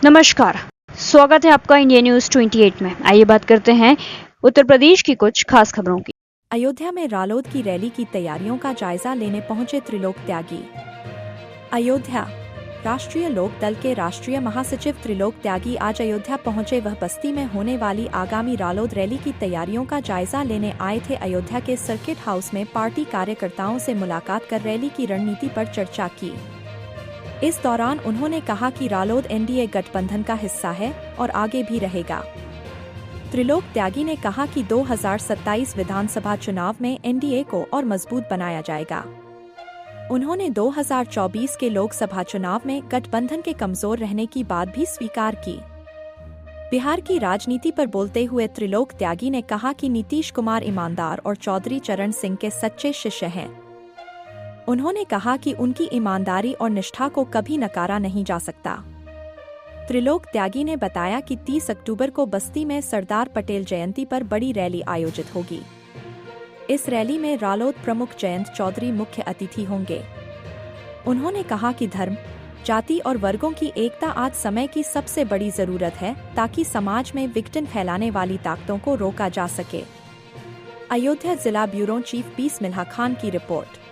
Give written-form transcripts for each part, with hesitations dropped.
नमस्कार, स्वागत है आपका इंडिया न्यूज 28 में। आइए बात करते हैं उत्तर प्रदेश की कुछ खास खबरों की। अयोध्या में रालोद की रैली की तैयारियों का जायजा लेने पहुंचे त्रिलोक त्यागी। अयोध्या राष्ट्रीय लोक दल के राष्ट्रीय महासचिव त्रिलोक त्यागी आज अयोध्या पहुंचे। वह बस्ती में होने वाली आगामी रालोद रैली की तैयारियों का जायजा लेने आए थे। अयोध्या के सर्किट हाउस में पार्टी कार्यकर्ताओं से मुलाकात कर रैली की रणनीति पर चर्चा की। इस दौरान उन्होंने कहा कि रालोद एनडीए गठबंधन का हिस्सा है और आगे भी रहेगा। त्रिलोक त्यागी ने कहा कि 2027 विधानसभा चुनाव में एनडीए को और मजबूत बनाया जाएगा। उन्होंने 2024 के लोकसभा चुनाव में गठबंधन के कमजोर रहने की बात भी स्वीकार की। बिहार की राजनीति पर बोलते हुए त्रिलोक त्यागी ने कहा कि नीतीश कुमार ईमानदार और चौधरी चरण सिंह के सच्चे शिष्य हैं। उन्होंने कहा कि उनकी ईमानदारी और निष्ठा को कभी नकारा नहीं जा सकता। त्रिलोक त्यागी ने बताया कि 30 अक्टूबर को बस्ती में सरदार पटेल जयंती पर बड़ी रैली आयोजित होगी। इस रैली में रालोद प्रमुख जयंत चौधरी मुख्य अतिथि होंगे। उन्होंने कहा कि धर्म, जाति और वर्गों की एकता आज समय की सबसे बड़ी जरूरत है, ताकि समाज में विघटन फैलाने वाली ताकतों को रोका जा सके। अयोध्या जिला ब्यूरो चीफ पीस मिल्हा खान की रिपोर्ट।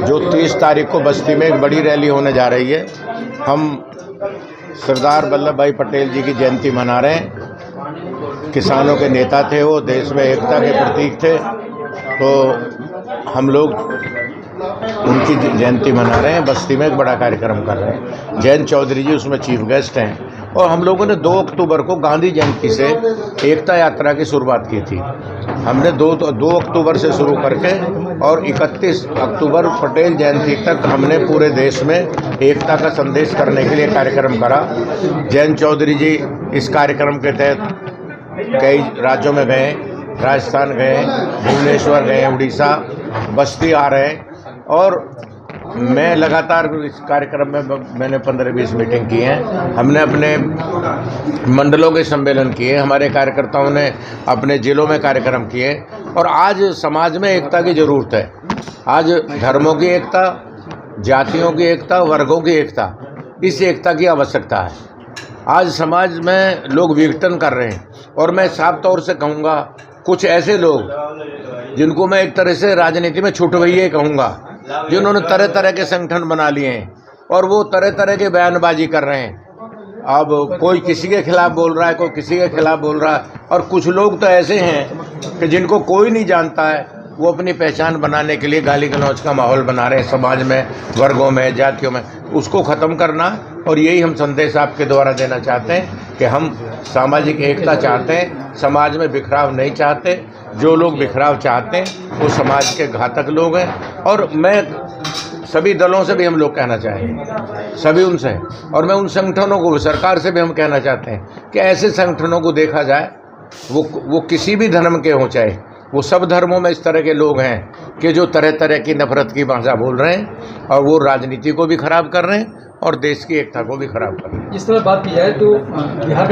जो 30 तारीख को बस्ती में एक बड़ी रैली होने जा रही है, हम सरदार वल्लभ भाई पटेल जी की जयंती मना रहे हैं। किसानों के नेता थे, वो देश में एकता के प्रतीक थे, तो हम लोग उनकी जयंती मना रहे हैं। बस्ती में एक बड़ा कार्यक्रम कर रहे हैं। जयंत चौधरी जी उसमें चीफ गेस्ट हैं। और हम लोगों ने 2 अक्टूबर को गांधी जयंती से एकता यात्रा की शुरुआत की थी। हमने 2 अक्टूबर से शुरू करके और 31 अक्टूबर पटेल जयंती तक हमने पूरे देश में एकता का संदेश करने के लिए कार्यक्रम करा। जयंत चौधरी जी इस कार्यक्रम के तहत कई राज्यों में गए, राजस्थान गए, भुवनेश्वर गए, उड़ीसा, बस्ती आ रहे हैं। और मैं लगातार इस कार्यक्रम में मैंने 15-20 मीटिंग की हैं। हमने अपने मंडलों के सम्मेलन किए, हमारे कार्यकर्ताओं ने अपने जिलों में कार्यक्रम किए। और आज समाज में एकता की ज़रूरत है। आज धर्मों की एकता, जातियों की एकता, वर्गों की एकता, इस एकता की आवश्यकता है। आज समाज में लोग विघटन कर रहे हैं। और मैं साफ तौर से कहूँगा, कुछ ऐसे लोग जिनको मैं एक तरह से राजनीति में छुटवैये कहूँगा, जिन्होंने तरह तरह के संगठन बना लिए हैं और वो तरह तरह के बयानबाजी कर रहे हैं। अब कोई किसी के खिलाफ बोल रहा है, कोई किसी के खिलाफ बोल रहा है। और कुछ लोग तो ऐसे हैं कि जिनको कोई नहीं जानता है, वो अपनी पहचान बनाने के लिए गाली गलौज का माहौल बना रहे हैं समाज में, वर्गों में, जातियों में। उसको ख़त्म करना, और यही हम संदेश आपके द्वारा देना चाहते हैं कि हम सामाजिक एकता चाहते हैं, समाज में बिखराव नहीं चाहते। जो लोग बिखराव चाहते हैं वो समाज के घातक लोग हैं। और मैं सभी दलों से भी हम लोग कहना चाहेंगे, सभी उनसे, और मैं उन संगठनों को, सरकार से भी हम कहना चाहते हैं कि ऐसे संगठनों को देखा जाए, वो किसी भी धर्म के हों, चाहे वो सब धर्मों में इस तरह के लोग हैं कि जो तरह तरह की नफरत की भाषा बोल रहे हैं और वो राजनीति को भी खराब कर रहे हैं और देश की एकता को भी खराब कर रहे हैं। इस तरह बात की जाए तो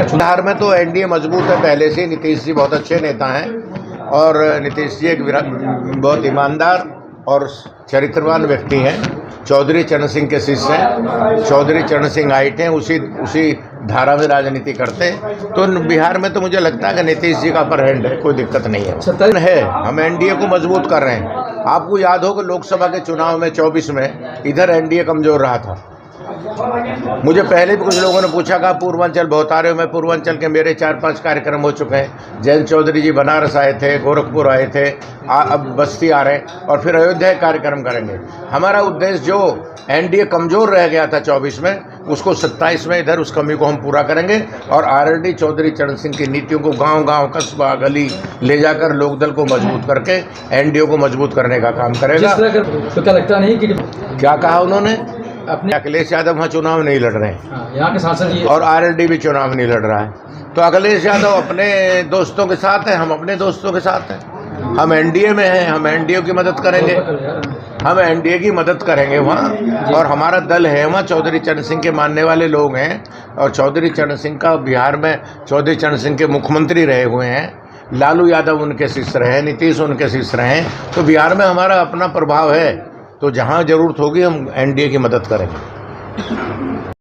बिहार में तो एनडीए मजबूत है पहले से। नीतीश जी बहुत अच्छे नेता हैं और नीतीश जी एक बहुत ईमानदार और चरित्रवान व्यक्ति हैं। चौधरी चरण सिंह के शिष्य हैं। चौधरी चरण सिंह आइट हैं, उसी धारा में राजनीति करते हैं। तो बिहार में तो मुझे लगता है कि नीतीश जी का अपर हैंड है, कोई दिक्कत नहीं है। हम एनडीए को मजबूत कर रहे हैं। आपको याद हो कि लोकसभा के चुनाव में 24 में इधर एनडीए कमजोर रहा था। मुझे पहले भी कुछ लोगों ने पूछा कि पूर्वांचल बहुत आ रहे हो। मैं पूर्वांचल के मेरे 4-5 कार्यक्रम हो चुके हैं। जयंत चौधरी जी बनारस आए थे, गोरखपुर आए थे, अब बस्ती आ रहे हैं और फिर अयोध्या कार्यक्रम करेंगे। हमारा उद्देश्य जो एनडीए कमज़ोर रह गया था 24 में, उसको 27 में इधर उस कमी को हम पूरा करेंगे। और आरएलडी चौधरी चरण सिंह की नीतियों को गांव-गांव, कस्बा, गली ले जाकर लोकदल को मजबूत करके एनडीए को मजबूत करने का काम करेगा। तो क्या लगता नहीं कि क्या कहा उन्होंने? अपने अखिलेश यादव वहाँ चुनाव नहीं लड़ रहे हैं, यहाँ के सांसद और आरएलडी भी चुनाव नहीं लड़ रहा है। तो अखिलेश यादव अपने दोस्तों के साथ हैं, हम अपने दोस्तों के साथ हैं। हम एनडीए में हैं, हम एनडीए की मदद करेंगे, हम एनडीए की मदद करेंगे वहाँ। और हमारा दल है वहाँ, चौधरी चरण सिंह के मानने वाले लोग हैं। और चौधरी चरण सिंह का बिहार में, चौधरी चरण सिंह के मुख्यमंत्री रहे हुए हैं। लालू यादव उनके शिष्य रहे, नीतीश उनके शिष्य रहे, तो बिहार में हमारा अपना प्रभाव है, तो जहां जरूरत होगी हम एनडीए की मदद करेंगे।